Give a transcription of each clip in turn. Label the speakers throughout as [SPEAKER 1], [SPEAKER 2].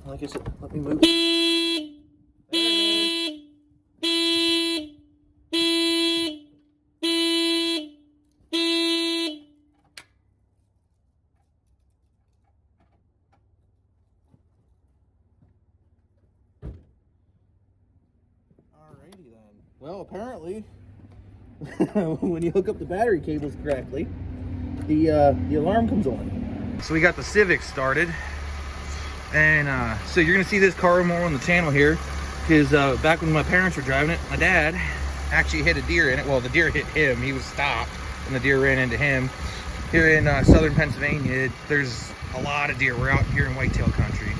[SPEAKER 1] Like I said, let me move. There it is. Alrighty then. Well, apparently, when you hook up the battery cables correctly, the alarm comes on. So we got the Civic started, and so you're gonna see this car more on the channel here, because back when my parents were driving it, my dad actually hit a deer in it. Well, the deer hit him. He was stopped, and the deer ran into him. Here in southern Pennsylvania, there's a lot of deer. We're out here in whitetail country,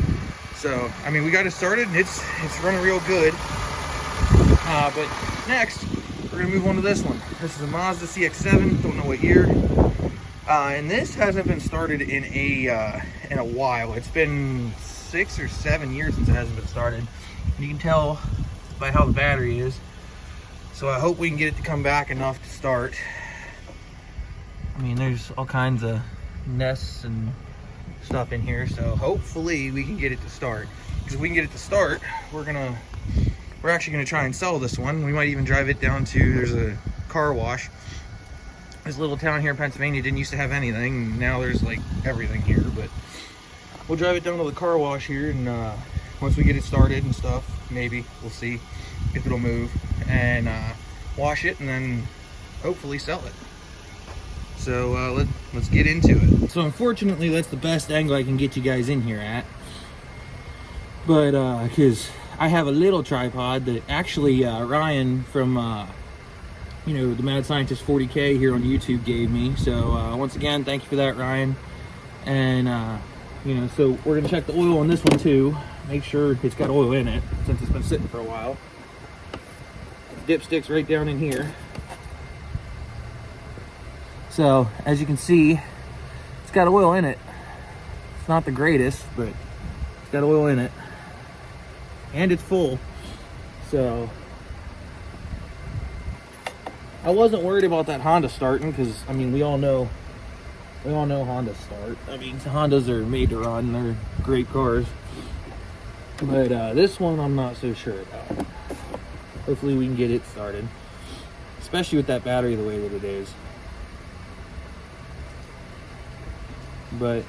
[SPEAKER 1] so I mean, we got it started, and it's running real good. But next, we're gonna move on to this one. This is a Mazda CX-7. Don't know what year. And this hasn't been started in a while. It's been 6 or 7 years since it hasn't been started. And you can tell by how the battery is. So I hope we can get it to come back enough to start. I mean, there's all kinds of nests and stuff in here, so hopefully we can get it to start. Because if we can get it to start, we're actually gonna try and sell this one. We might even drive it down to, there's a car wash. This little town here in Pennsylvania didn't used to have anything. Now there's like everything here, but we'll drive it down to the car wash here, and once we get it started and stuff, maybe we'll see if it'll move, and wash it, and then hopefully sell it. So let's get into it. So unfortunately, that's the best angle I can get you guys in here at, but because I have a little tripod that actually Ryan from you know, the Mad Scientist 40K here on YouTube gave me. So once again, thank you for that, Ryan. And you know, so we're gonna check the oil on this one too, make sure it's got oil in it since it's been sitting for a while. Dipstick's right down in here. So as you can see, it's got oil in it. It's not the greatest, but it's got oil in it, and it's full. So I wasn't worried about that Honda starting, because I mean, we all know Hondas start. I mean, Hondas are made to run. They're great cars. But this one I'm not so sure about. Hopefully we can get it started, especially with that battery the way that it is. But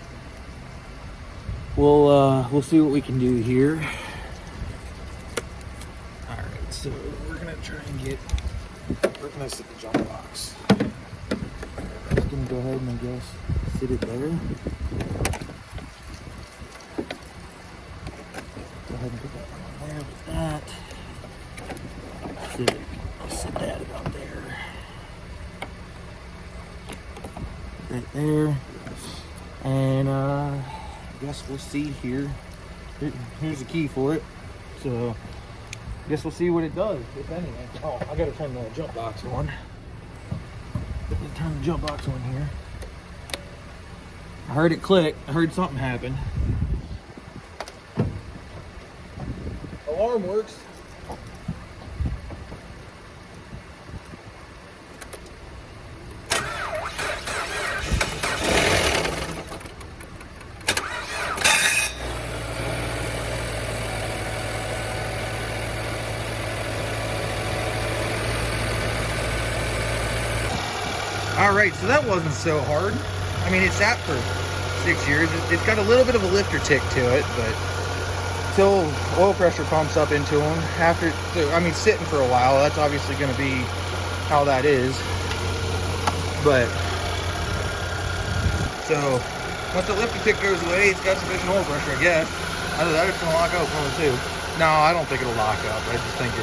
[SPEAKER 1] we'll see what we can do here. All right, so we're gonna try and get. We're gonna sit the jump box. Just gonna go ahead and I guess sit it there. Go ahead and put that one on there with that. Sit that about there. Right there. And I guess we'll see here. Here's the key for it. So I guess we'll see what it does, if anything. Oh, I gotta turn the jump box on. Turn the jump box on here. I heard it click. I heard something happen. Alarm works. Alright, so that wasn't so hard. I mean, it sat for 6 years. It's got a little bit of a lifter tick to it, but until oil pressure pumps up into them, I mean, sitting for a while, that's obviously going to be how that is. But, so, once the lifter tick goes away, it's got sufficient oil pressure, I guess. Either that or it's going to lock up, one of the two. No, I don't think it'll lock up. I just think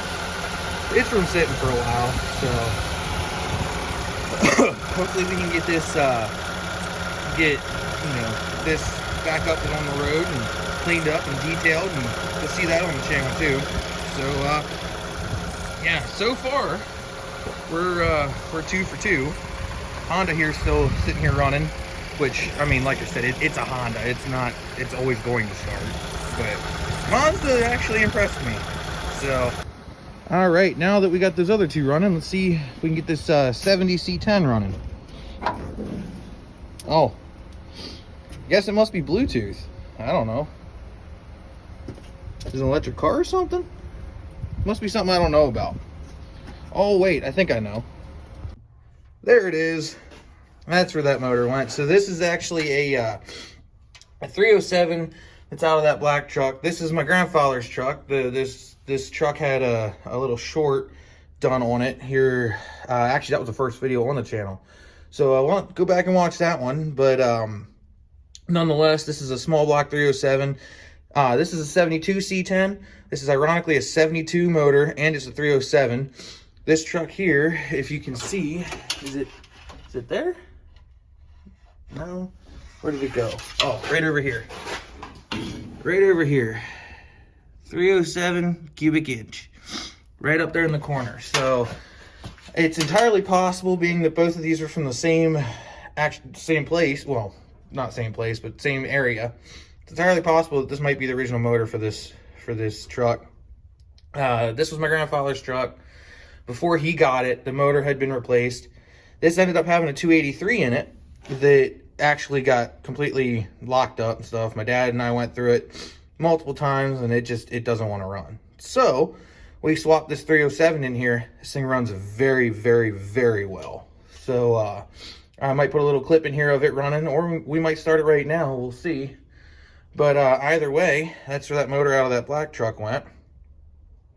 [SPEAKER 1] it's from sitting for a while, so hopefully we can get this this back up and on the road and cleaned up and detailed, and you'll see that on the channel too. So yeah, so far we're 2 for 2. Honda here still sitting here running, which, I mean, like I said, it's a Honda. It's always going to start, but Mazda actually impressed me. So all right, now that we got those other two running, let's see if we can get this 70 C10 running. Oh, guess it must be Bluetooth. I don't know. Is it an electric car or something? Must be something I don't know about. Oh wait, I think I know. There it is. That's where that motor went. So this is actually a 307. It's out of that black truck. This is my grandfather's truck. This truck had a little short done on it here. Actually, that was the first video on the channel. So I want to go back and watch that one. But nonetheless, this is a small block 307. This is a 72 C10. This is ironically a 72 motor, and it's a 307. This truck here, if you can see, is it there? No? Where did it go? Oh, right over here. Right over here. 307 cubic inch. Right up there in the corner. So it's entirely possible, being that both of these are from the same place. Well, not same place, but same area. It's entirely possible that this might be the original motor for this truck. This was my grandfather's truck. Before he got it, the motor had been replaced. This ended up having a 283 in it that actually got completely locked up and stuff. My dad and I went through it multiple times, and it doesn't want to run. So we swapped this 307 in here. This thing runs very, very, very well. So I might put a little clip in here of it running, or we might start it right now. We'll see. But either way, that's where that motor out of that black truck went.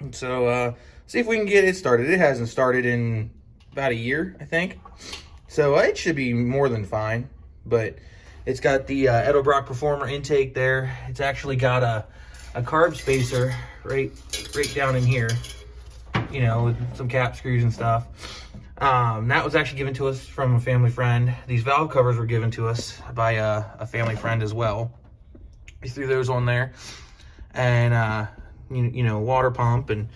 [SPEAKER 1] And so see if we can get it started. It hasn't started in about a year, I think. So it should be more than fine. But it's got the Edelbrock Performer intake there. It's actually got a carb spacer right down in here, you know, with some cap screws and stuff. That was actually given to us from a family friend. These valve covers were given to us by a family friend as well. We threw those on there, and you know, water pump and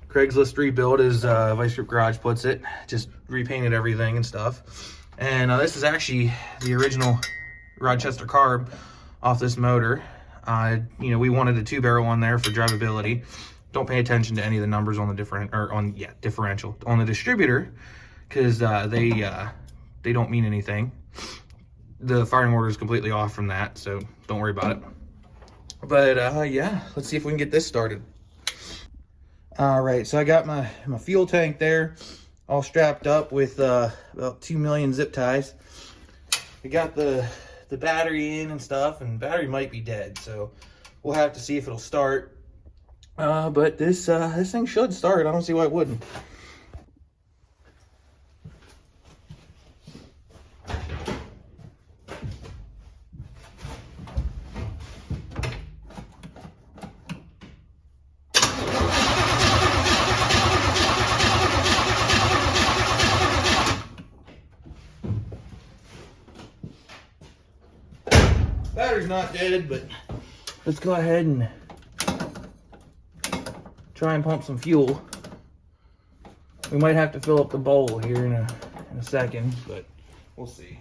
[SPEAKER 1] Craigslist rebuild, as Vice Grip Garage puts it. Just repainted everything and stuff. And this is actually the original Rochester carb off this motor. You know, we wanted a 2-barrel on there for drivability. Don't pay attention to any of the numbers on the differential on the distributor, because they don't mean anything. The firing order is completely off from that, so don't worry about it. But yeah, let's see if we can get this started. All right, so I got my fuel tank there, all strapped up with about 2 million zip ties. We got the battery in and stuff, and the battery might be dead, so we'll have to see if it'll start. But this thing should start. I don't see why it wouldn't. Battery's not dead, but let's go ahead and try and pump some fuel. We might have to fill up the bowl here in a second, but we'll see.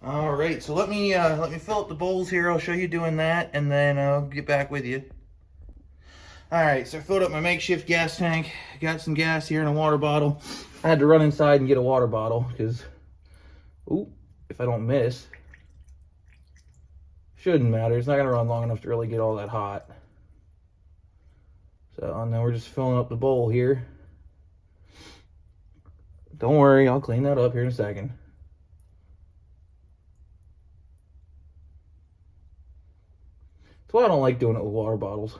[SPEAKER 1] All right, so let me fill up the bowls here. I'll show you doing that, and then I'll get back with you. All right, so I filled up my makeshift gas tank. Got some gas here in a water bottle. I had to run inside and get a water bottle because, if I don't miss, shouldn't matter. It's not gonna run long enough to really get all that hot. So, and then we're just filling up the bowl here. Don't worry, I'll clean that up here in a second. That's why I don't like doing it with water bottles,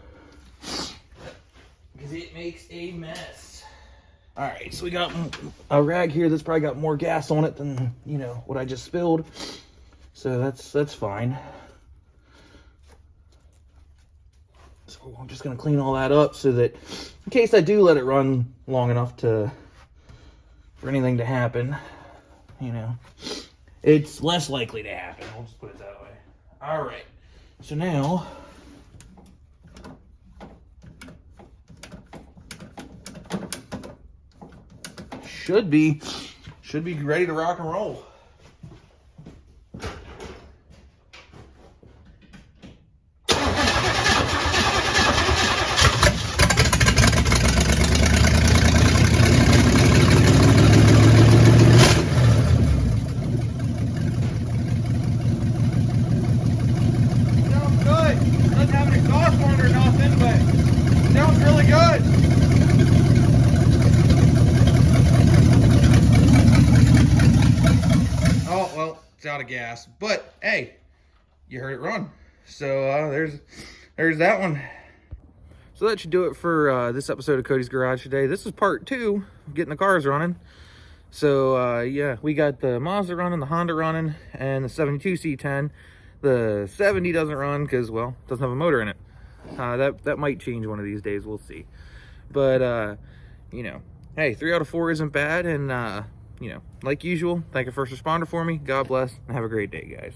[SPEAKER 1] because it makes a mess. All right, so we got a rag here that's probably got more gas on it than, you know, what I just spilled. So that's fine. So I'm just gonna clean all that up so that in case I do let it run long enough for anything to happen, you know, it's less likely to happen. We'll just put it that way. All right, so now should be ready to rock and roll. out of gas. But hey, you heard it run. So there's that one. So that should do it for this episode of Cody's Garage today. This is part 2, getting the cars running. So yeah, we got the Mazda running, the Honda running, and the 72 C10. The 70 doesn't run because, well, it doesn't have a motor in it. That might change one of these days, we'll see. But you know, hey, 3 out of 4 isn't bad. And you know, like usual, thank a first responder for me. God bless, and have a great day, guys.